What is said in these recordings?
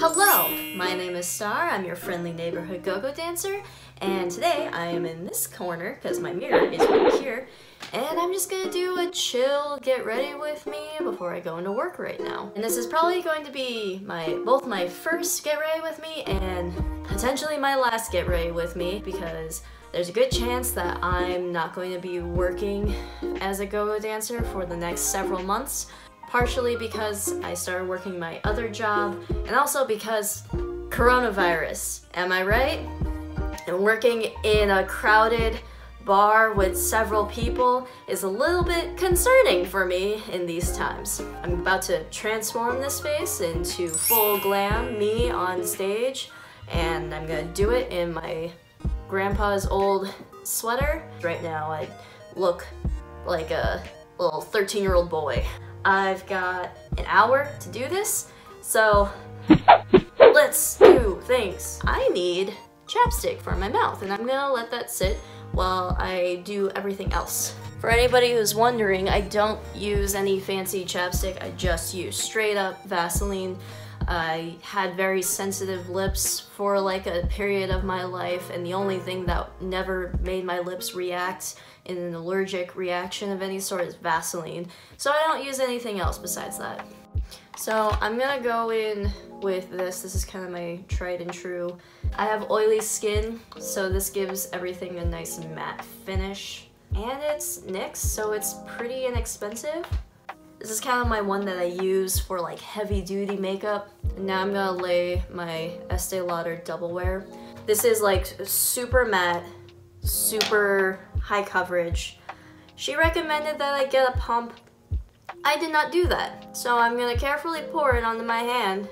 Hello, my name is Star. I'm your friendly neighborhood go-go dancer, and today I am in this corner because my mirror is right here, and I'm just gonna do a chill get ready with me before I go into work right now. And this is probably going to be both my first get ready with me and potentially my last get ready with me, because there's a good chance that I'm not going to be working as a go-go dancer for the next several months. Partially because I started working my other job, and also because coronavirus, am I right? And working in a crowded bar with several people is a little bit concerning for me in these times. I'm about to transform this face into full glam me on stage, and I'm gonna do it in my grandpa's old sweater. Right now I look like a little 13-year-old boy. I've got an hour to do this, so let's do things. I need chapstick for my mouth, and I'm gonna let that sit while I do everything else. For anybody who's wondering, I don't use any fancy chapstick, I just use straight up Vaseline. I had very sensitive lips for like a period of my life, and the only thing that never made my lips react in an allergic reaction of any sort is Vaseline. So I don't use anything else besides that. So I'm gonna go in with this. This is kind of my tried and true. I have oily skin, so this gives everything a nice matte finish. And it's NYX, so it's pretty inexpensive. This is kind of my one that I use for like heavy duty makeup. And now I'm gonna lay my Estee Lauder Double Wear. This is like super matte, super high coverage. She recommended that I get a pump. I did not do that. So I'm gonna carefully pour it onto my hand,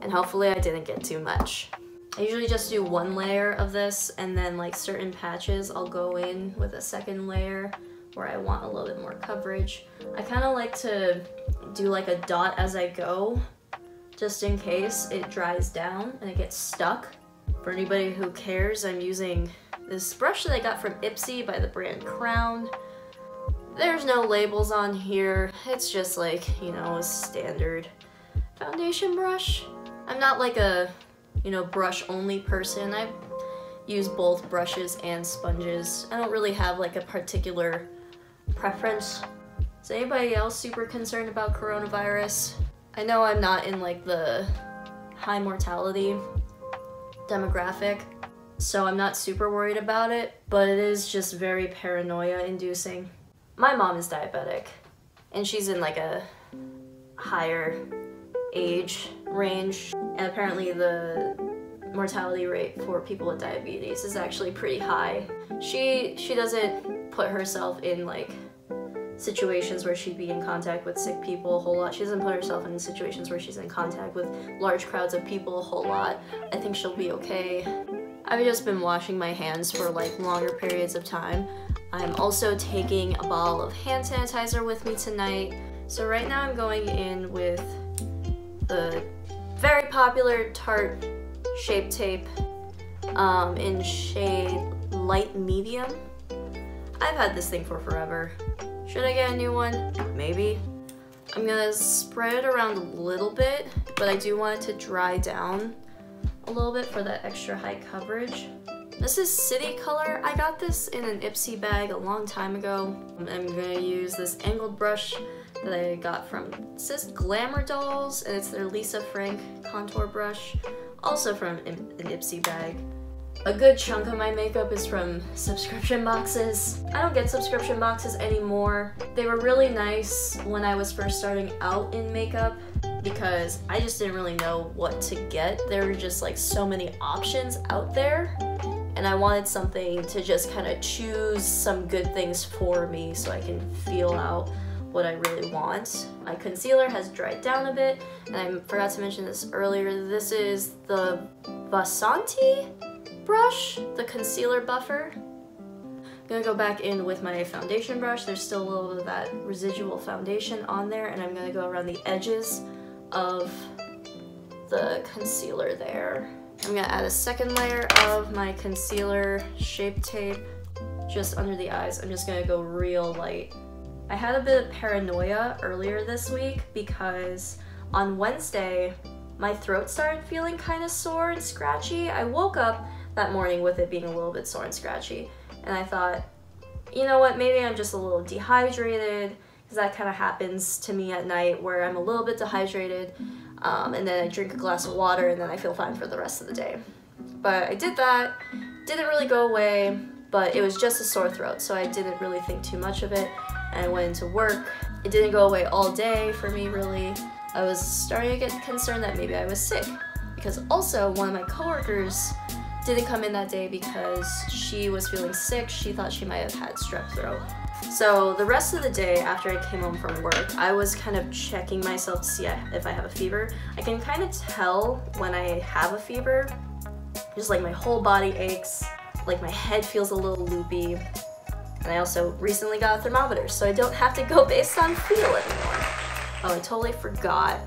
and hopefully I didn't get too much. I usually just do one layer of this, and then like certain patches I'll go in with a second layer where I want a little bit more coverage. I kind of like to do like a dot as I go, just in case it dries down and it gets stuck. For anybody who cares, I'm using this brush that I got from Ipsy by the brand Crown. There's no labels on here. It's just like, you know, a standard foundation brush. I'm not like a, you know, brush only person. I use both brushes and sponges. I don't really have like a particular preference. Is anybody else super concerned about coronavirus? I know I'm not in like the high mortality demographic, so I'm not super worried about it, but it is just very paranoia inducing. My mom is diabetic, and she's in like a higher age range, and apparently the mortality rate for people with diabetes is actually pretty high. She doesn't put herself in like situations where she'd be in contact with sick people a whole lot. She doesn't put herself in situations where she's in contact with large crowds of people a whole lot. I think she'll be okay. I've just been washing my hands for like longer periods of time. I'm also taking a bottle of hand sanitizer with me tonight. So right now I'm going in with the very popular Tarte Shape Tape in shade light medium. I've had this thing for forever. Should I get a new one? Maybe. I'm gonna spread it around a little bit, but I do want it to dry down a little bit for that extra high coverage. This is City Color. I got this in an Ipsy bag a long time ago. I'm gonna use this angled brush that I got from, it says Glamour Dolls, and it's their Lisa Frank contour brush, also from an Ipsy bag. A good chunk of my makeup is from subscription boxes. I don't get subscription boxes anymore. They were really nice when I was first starting out in makeup because I just didn't really know what to get. There were just like so many options out there, and I wanted something to just kind of choose some good things for me so I can feel out what I really want. My concealer has dried down a bit, and I forgot to mention this earlier. This is the Vasanti brush, the concealer buffer. I'm gonna go back in with my foundation brush. There's still a little bit of that residual foundation on there, and I'm gonna go around the edges of the concealer there. I'm gonna add a second layer of my concealer Shape Tape just under the eyes. I'm just gonna go real light. I had a bit of paranoia earlier this week because on Wednesday my throat started feeling kind of sore and scratchy. I woke up that morning with it being a little bit sore and scratchy, and I thought, you know what, maybe I'm just a little dehydrated, because that kind of happens to me at night where I'm a little bit dehydrated, and then I drink a glass of water and then I feel fine for the rest of the day. But I did that, didn't really go away, but it was just a sore throat, so I didn't really think too much of it, and I went into work. It didn't go away all day for me, really. I was starting to get concerned that maybe I was sick, because also one of my coworkers didn't come in that day because she was feeling sick. She thought she might have had strep throat. So the rest of the day after I came home from work, I was kind of checking myself to see if I have a fever. I can kind of tell when I have a fever, just like my whole body aches, like my head feels a little loopy. And I also recently got a thermometer, so I don't have to go based on feel anymore. Oh, I totally forgot.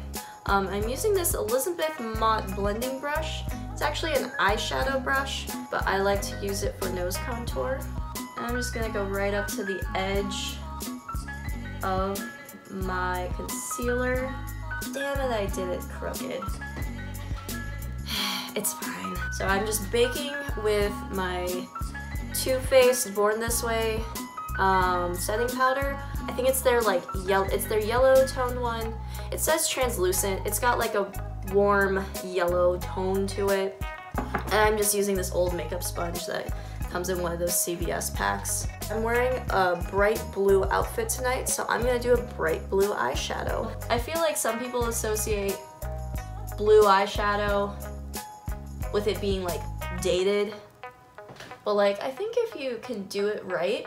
I'm using this Elizabeth Mott blending brush. It's actually an eyeshadow brush, but I like to use it for nose contour. And I'm just gonna go right up to the edge of my concealer. Damn it, I did it crooked. It's fine. So I'm just baking with my Too Faced Born This Way setting powder. I think it's their yellow toned one. It says translucent. It's got like a warm yellow tone to it. And I'm just using this old makeup sponge that comes in one of those CVS packs. I'm wearing a bright blue outfit tonight, so I'm gonna do a bright blue eyeshadow. I feel like some people associate blue eyeshadow with it being like dated, but like I think if you can do it right,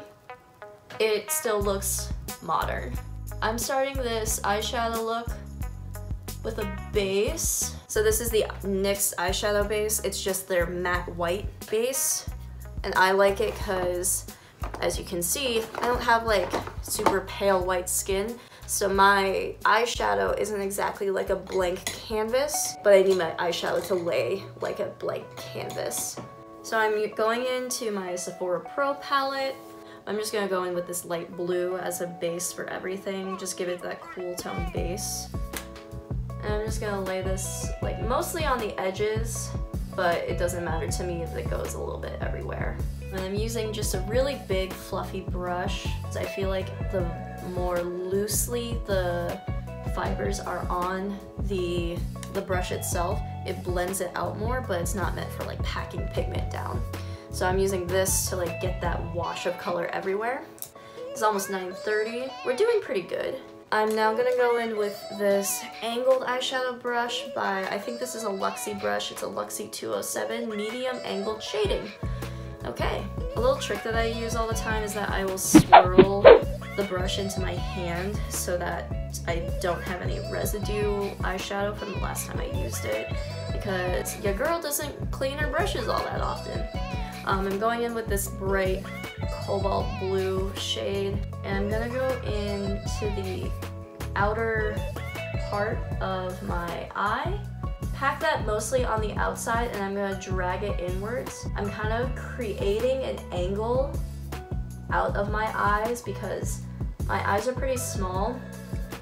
it still looks modern. I'm starting this eyeshadow look with a base. So this is the NYX eyeshadow base. It's just their matte white base. And I like it because, as you can see, I don't have like super pale white skin. So my eyeshadow isn't exactly like a blank canvas, but I need my eyeshadow to lay like a blank canvas. So I'm going into my Sephora Pro palette. I'm just gonna go in with this light blue as a base for everything. Just give it that cool tone base. And I'm just gonna lay this like mostly on the edges, but it doesn't matter to me if it goes a little bit everywhere. And I'm using just a really big fluffy brush, because I feel like the more loosely the fibers are on the brush itself, it blends it out more, but it's not meant for like packing pigment down. So I'm using this to like get that wash of color everywhere. It's almost 9:30. We're doing pretty good. I'm now gonna go in with this angled eyeshadow brush by, I think this is a Luxie brush. It's a Luxie 207 medium angled shading. Okay, a little trick that I use all the time is that I will swirl the brush into my hand so that I don't have any residue eyeshadow from the last time I used it, because your girl doesn't clean her brushes all that often. I'm going in with this bright cobalt blue shade, and I'm gonna go into the outer part of my eye, pack that mostly on the outside, and I'm gonna drag it inwards. I'm kind of creating an angle out of my eyes because my eyes are pretty small,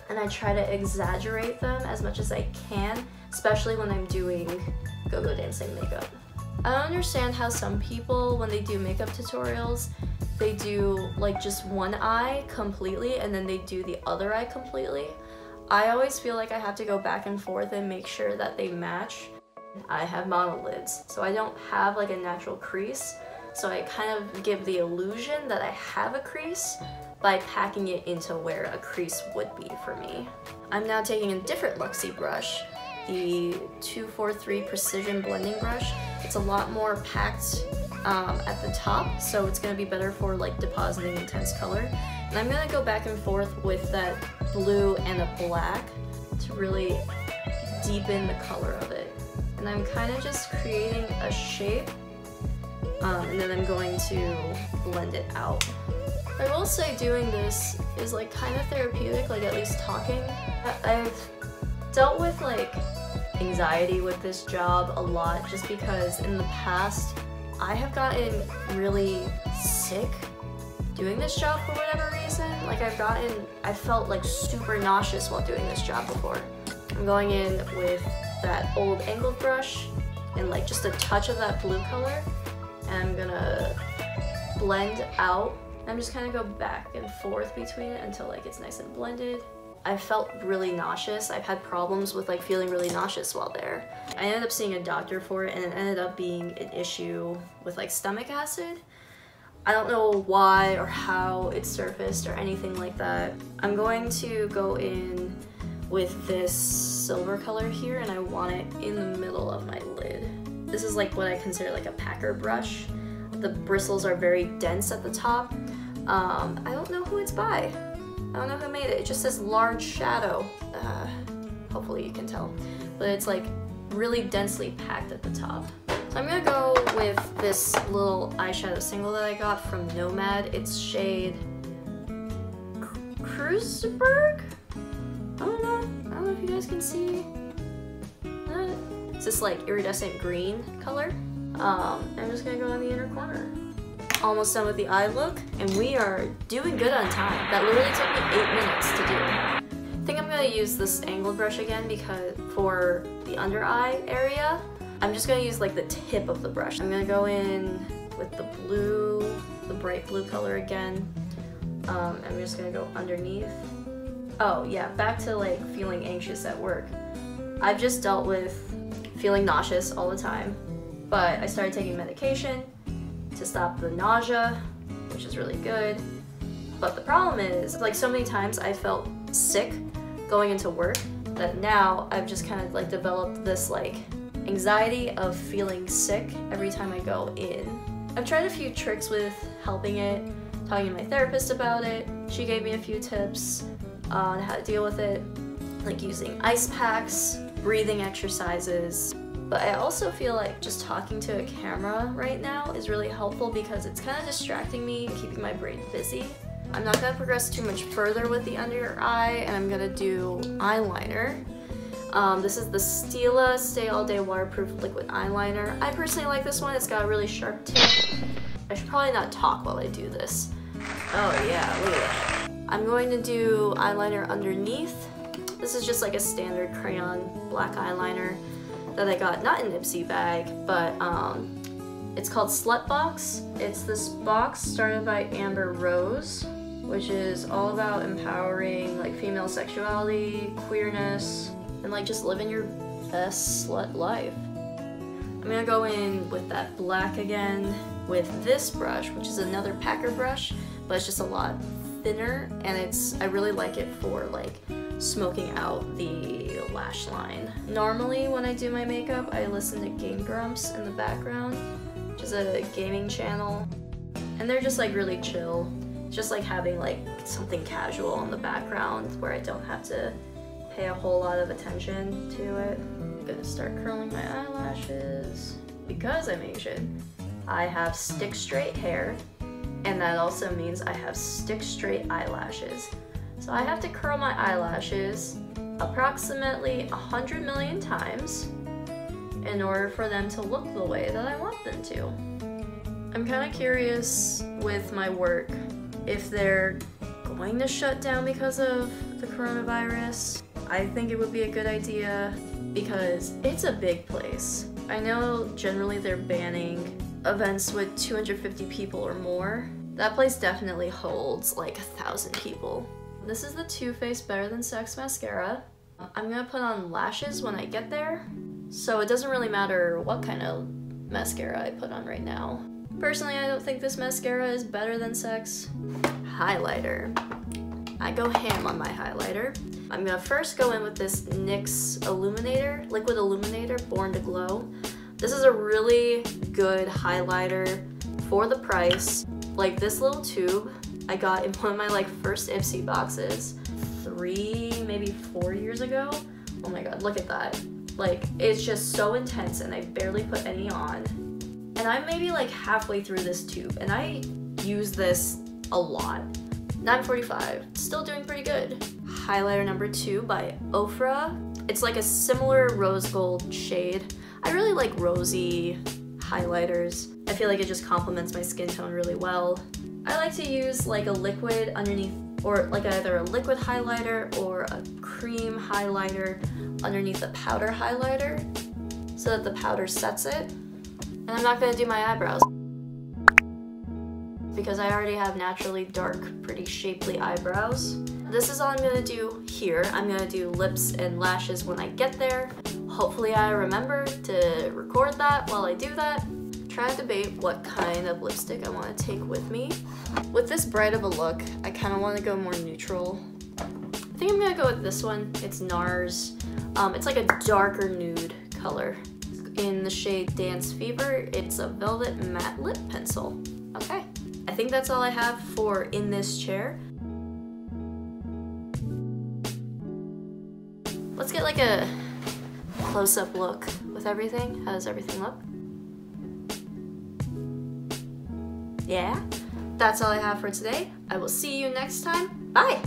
and I try to exaggerate them as much as I can, especially when I'm doing go-go dancing makeup. I don't understand how some people, when they do makeup tutorials, they do like just one eye completely and then they do the other eye completely. I always feel like I have to go back and forth and make sure that they match. I have monolids, so I don't have like a natural crease, so I kind of give the illusion that I have a crease by packing it into where a crease would be for me. I'm now taking a different Luxie brush, the 243 Precision Blending Brush. It's a lot more packed at the top, so it's gonna be better for like depositing intense color. And I'm gonna go back and forth with that blue and a black to really deepen the color of it. And I'm kind of just creating a shape, and then I'm going to blend it out. I will say doing this is like kind of therapeutic, like at least talking. I've dealt with like anxiety with this job a lot just because in the past I have gotten really sick doing this job for whatever reason. Like I felt like super nauseous while doing this job before. I'm going in with that old angled brush and like just a touch of that blue color, and I'm gonna blend out. I'm just kind of go back and forth between it until like it's nice and blended. I felt really nauseous. I've had problems with like feeling really nauseous while there. I ended up seeing a doctor for it, and it ended up being an issue with like stomach acid. I don't know why or how it surfaced or anything like that. I'm going to go in with this silver color here, and I want it in the middle of my lid. This is like what I consider like a packer brush. The bristles are very dense at the top. I don't know who it's by. I don't know who made it. It just says large shadow. Hopefully you can tell. But it's like really densely packed at the top. So I'm gonna go with this little eyeshadow single that I got from Nomad. It's shade Kreuzberg? I don't know if you guys can see. It's this like iridescent green color. I'm just gonna go in the inner corner. Almost done with the eye look, and we are doing good on time. That literally took me 8 minutes to do. I think I'm gonna use this angled brush again because for the under eye area, I'm just gonna use like the tip of the brush. I'm gonna go in with the blue, the bright blue color again. I'm just gonna go underneath. Oh yeah, back to like feeling anxious at work. I've just dealt with feeling nauseous all the time, but I started taking medication to stop the nausea, which is really good. But the problem is, like so many times I felt sick going into work that now I've just kind of like developed this like anxiety of feeling sick every time I go in. I've tried a few tricks with helping it, talking to my therapist about it. She gave me a few tips on how to deal with it, like using ice packs, breathing exercises. But I also feel like just talking to a camera right now is really helpful because it's kind of distracting me and keeping my brain busy. I'm not going to progress too much further with the under eye, and I'm going to do eyeliner. This is the Stila Stay All Day Waterproof Liquid Eyeliner. I personally like this one. It's got a really sharp tip. I should probably not talk while I do this. Oh yeah, look at that. I'm going to do eyeliner underneath. This is just like a standard crayon black eyeliner that I got, not in Ipsy bag, but it's called Slutbox. It's this box started by Amber Rose, which is all about empowering like female sexuality, queerness, and like just living your best slut life. I'm gonna go in with that black again with this brush, which is another packer brush, but it's just a lot thinner, and I really like it for like smoking out the lash line. Normally when I do my makeup, I listen to Game Grumps in the background, which is a gaming channel, and they're just like really chill. It's just like having like something casual in the background where I don't have to pay a whole lot of attention to it. I'm gonna start curling my eyelashes. Because I'm Asian, I have stick straight hair, and that also means I have stick straight eyelashes. So I have to curl my eyelashes approximately 100 million times in order for them to look the way that I want them to. I'm kind of curious with my work if they're going to shut down because of the coronavirus. I think it would be a good idea because it's a big place. I know generally they're banning events with 250 people or more. That place definitely holds like 1,000 people. This is the Too Faced Better Than Sex mascara. I'm gonna put on lashes when I get there, so it doesn't really matter what kind of mascara I put on right now. Personally, I don't think this mascara is better than sex. Highlighter. I go ham on my highlighter. I'm gonna first go in with this NYX Illuminator, Liquid Illuminator, Born to Glow. This is a really good highlighter for the price. Like this little tube I got in one of my like first Ipsy boxes 3, maybe 4 years ago. Oh my god, look at that. Like, it's just so intense and I barely put any on. And I'm maybe like halfway through this tube and I use this a lot. 9:45, still doing pretty good. Highlighter number 2 by Ofra. It's like a similar rose gold shade. I really like rosy highlighters. I feel like it just complements my skin tone really well. I like to use like a liquid underneath, or like either a liquid highlighter or a cream highlighter underneath the powder highlighter so that the powder sets it. And I'm not gonna do my eyebrows because I already have naturally dark, pretty shapely eyebrows. This is all I'm gonna do here. I'm gonna do lips and lashes when I get there. Hopefully I remember to record that while I do that. Try to debate what kind of lipstick I want to take with me. With this bright of a look, I kind of want to go more neutral. I think I'm gonna go with this one. It's NARS. It's like a darker nude color. In the shade Dance Fever, it's a velvet matte lip pencil. Okay, I think that's all I have for in this chair. Let's get like a close-up look with everything. How does everything look? Yeah, that's all I have for today. I will see you next time. Bye!